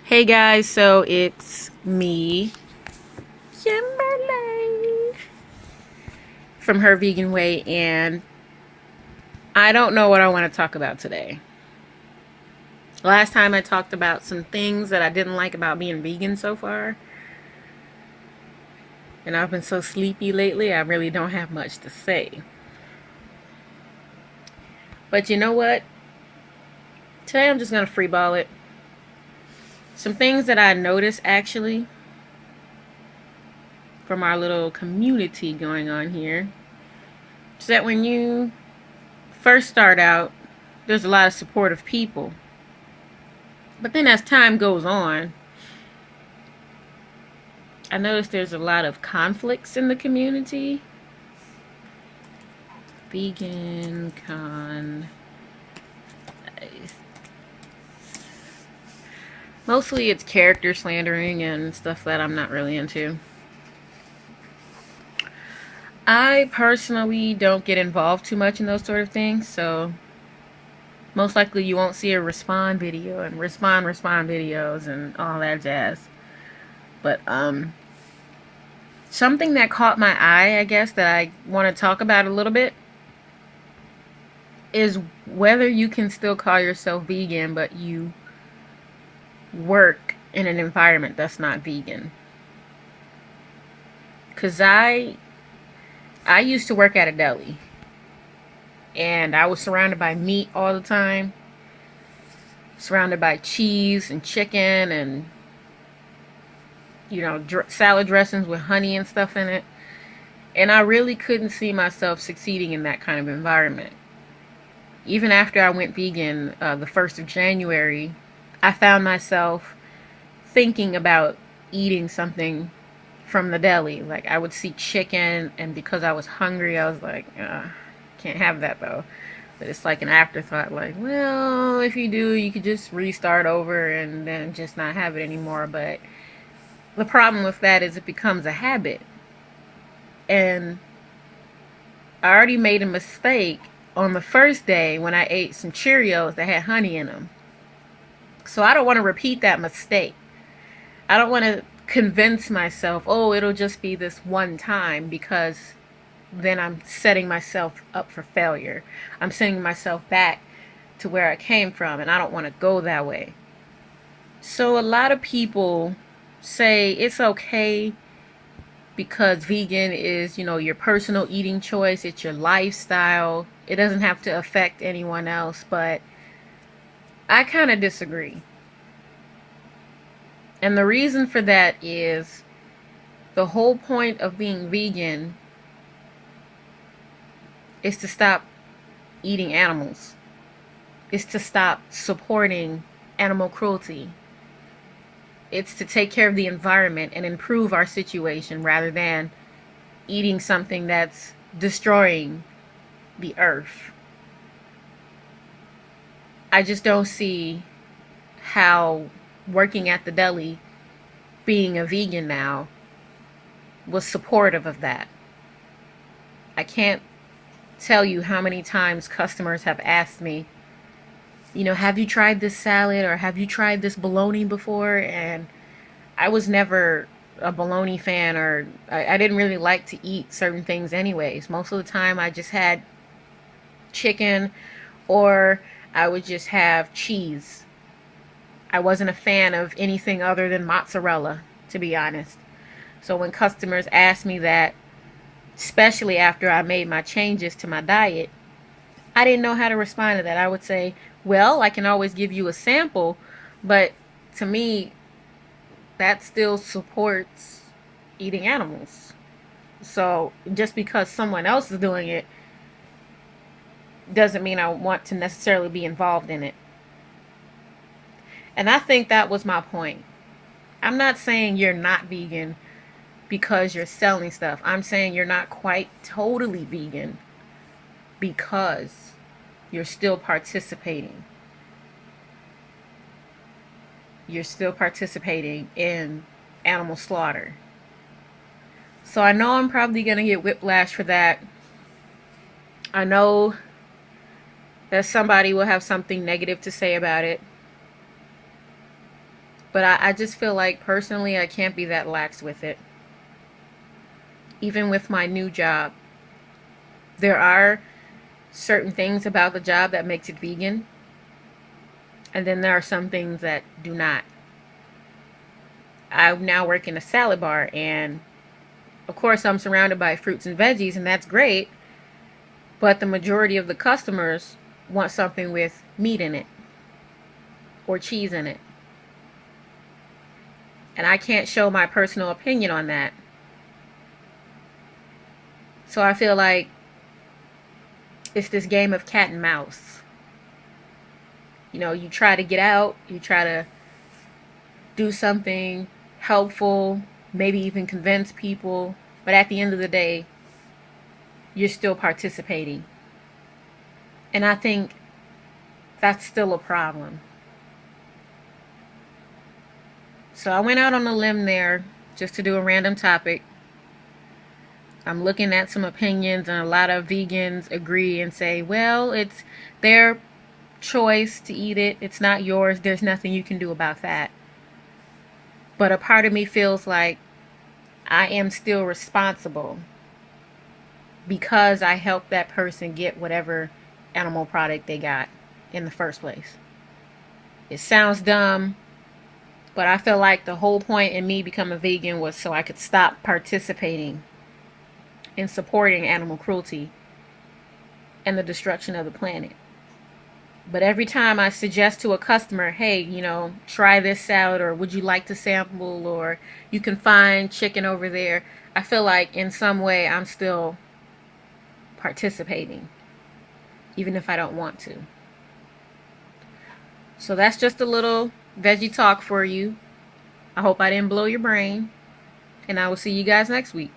Hey guys, so it's me, Kimberly, from Her Vegan Way, and I don't know what I want to talk about today. Last time I talked about some things that I didn't like about being vegan so far, and I've been so sleepy lately, I really don't have much to say. But you know what? Today I'm just going to freeball it. Some things that I noticed actually from our little community going on here is that when you first start out, there's a lot of supportive people. But then as time goes on, I noticed there's a lot of conflicts in the community. Vegan con. Mostly it's character slandering and stuff that I'm not really into. I personally don't get involved too much in those sort of things, so most likely you won't see a respond video and respond videos and all that jazz. But something that caught my eye, I guess, that I want to talk about a little bit is whether you can still call yourself vegan but you work in an environment that's not vegan. Cause I used to work at a deli and I was surrounded by meat all the time, surrounded by cheese and chicken and salad dressings with honey and stuff in it. And I really couldn't see myself succeeding in that kind of environment. Even after I went vegan the 1st of January, I found myself thinking about eating something from the deli. Like I would see chicken, and because I was hungry, I was like, can't have that though. But it's like an afterthought, like, well, if you do, you could just restart over and then just not have it anymore. But the problem with that is it becomes a habit. And I already made a mistake on the first day when I ate some Cheerios that had honey in them. So I don't want to repeat that mistake. I don't want to convince myself, oh, it'll just be this one time, because then I'm setting myself up for failure. I'm sending myself back to where I came from, and I don't want to go that way. So a lot of people say it's okay because vegan is, your personal eating choice, it's your lifestyle. It doesn't have to affect anyone else, but I kind of disagree. And the reason for that is the whole point of being vegan is to stop eating animals. It's to stop supporting animal cruelty. It's to take care of the environment and improve our situation rather than eating something that's destroying the earth. I just don't see how working at the deli, being a vegan now, was supportive of that. I can't tell you how many times customers have asked me, have you tried this salad or have you tried this bologna before? And I was never a bologna fan, or I didn't really like to eat certain things anyways. Most of the time I just had chicken, or I would just have cheese. I wasn't a fan of anything other than mozzarella, to be honest. So when customers ask me that, especially after I made my changes to my diet, I didn't know how to respond to that. I would say, well, I can always give you a sample, but to me, that still supports eating animals. So just because someone else is doing it doesn't mean I want to necessarily be involved in it. And I think that was my point. I'm not saying you're not vegan because you're selling stuff. I'm saying you're not quite totally vegan because you're still participating. You're still participating in animal slaughter. So I know I'm probably going to get whiplash for that. I know that somebody will have something negative to say about it. But I just feel like personally I can't be that lax with it. Even with my new job, there are certain things about the job that makes it vegan, and then there are some things that do not. I now work in a salad bar, and of course I'm surrounded by fruits and veggies, and that's great, but the majority of the customers want something with meat in it or cheese in it. And I can't show my personal opinion on that. So I feel like it's this game of cat and mouse. You know, you try to get out, you try to do something helpful, maybe even convince people, but at the end of the day, you're still participating. And I think that's still a problem. So I went out on a limb there just to do a random topic. I'm looking at some opinions, and a lot of vegans agree and say, well, it's their choice to eat it. It's not yours. There's nothing you can do about that. But a part of me feels like I am still responsible because I helped that person get whatever animal product they got in the first place. It sounds dumb, but I feel like the whole point in me becoming vegan was so I could stop participating in supporting animal cruelty and the destruction of the planet. But every time I suggest to a customer, hey, try this salad, or would you like to sample, or you can find chicken over there, I feel like in some way I'm still participating, even if I don't want to. So that's just a little veggie talk for you. I hope I didn't blow your brain, and I will see you guys next week.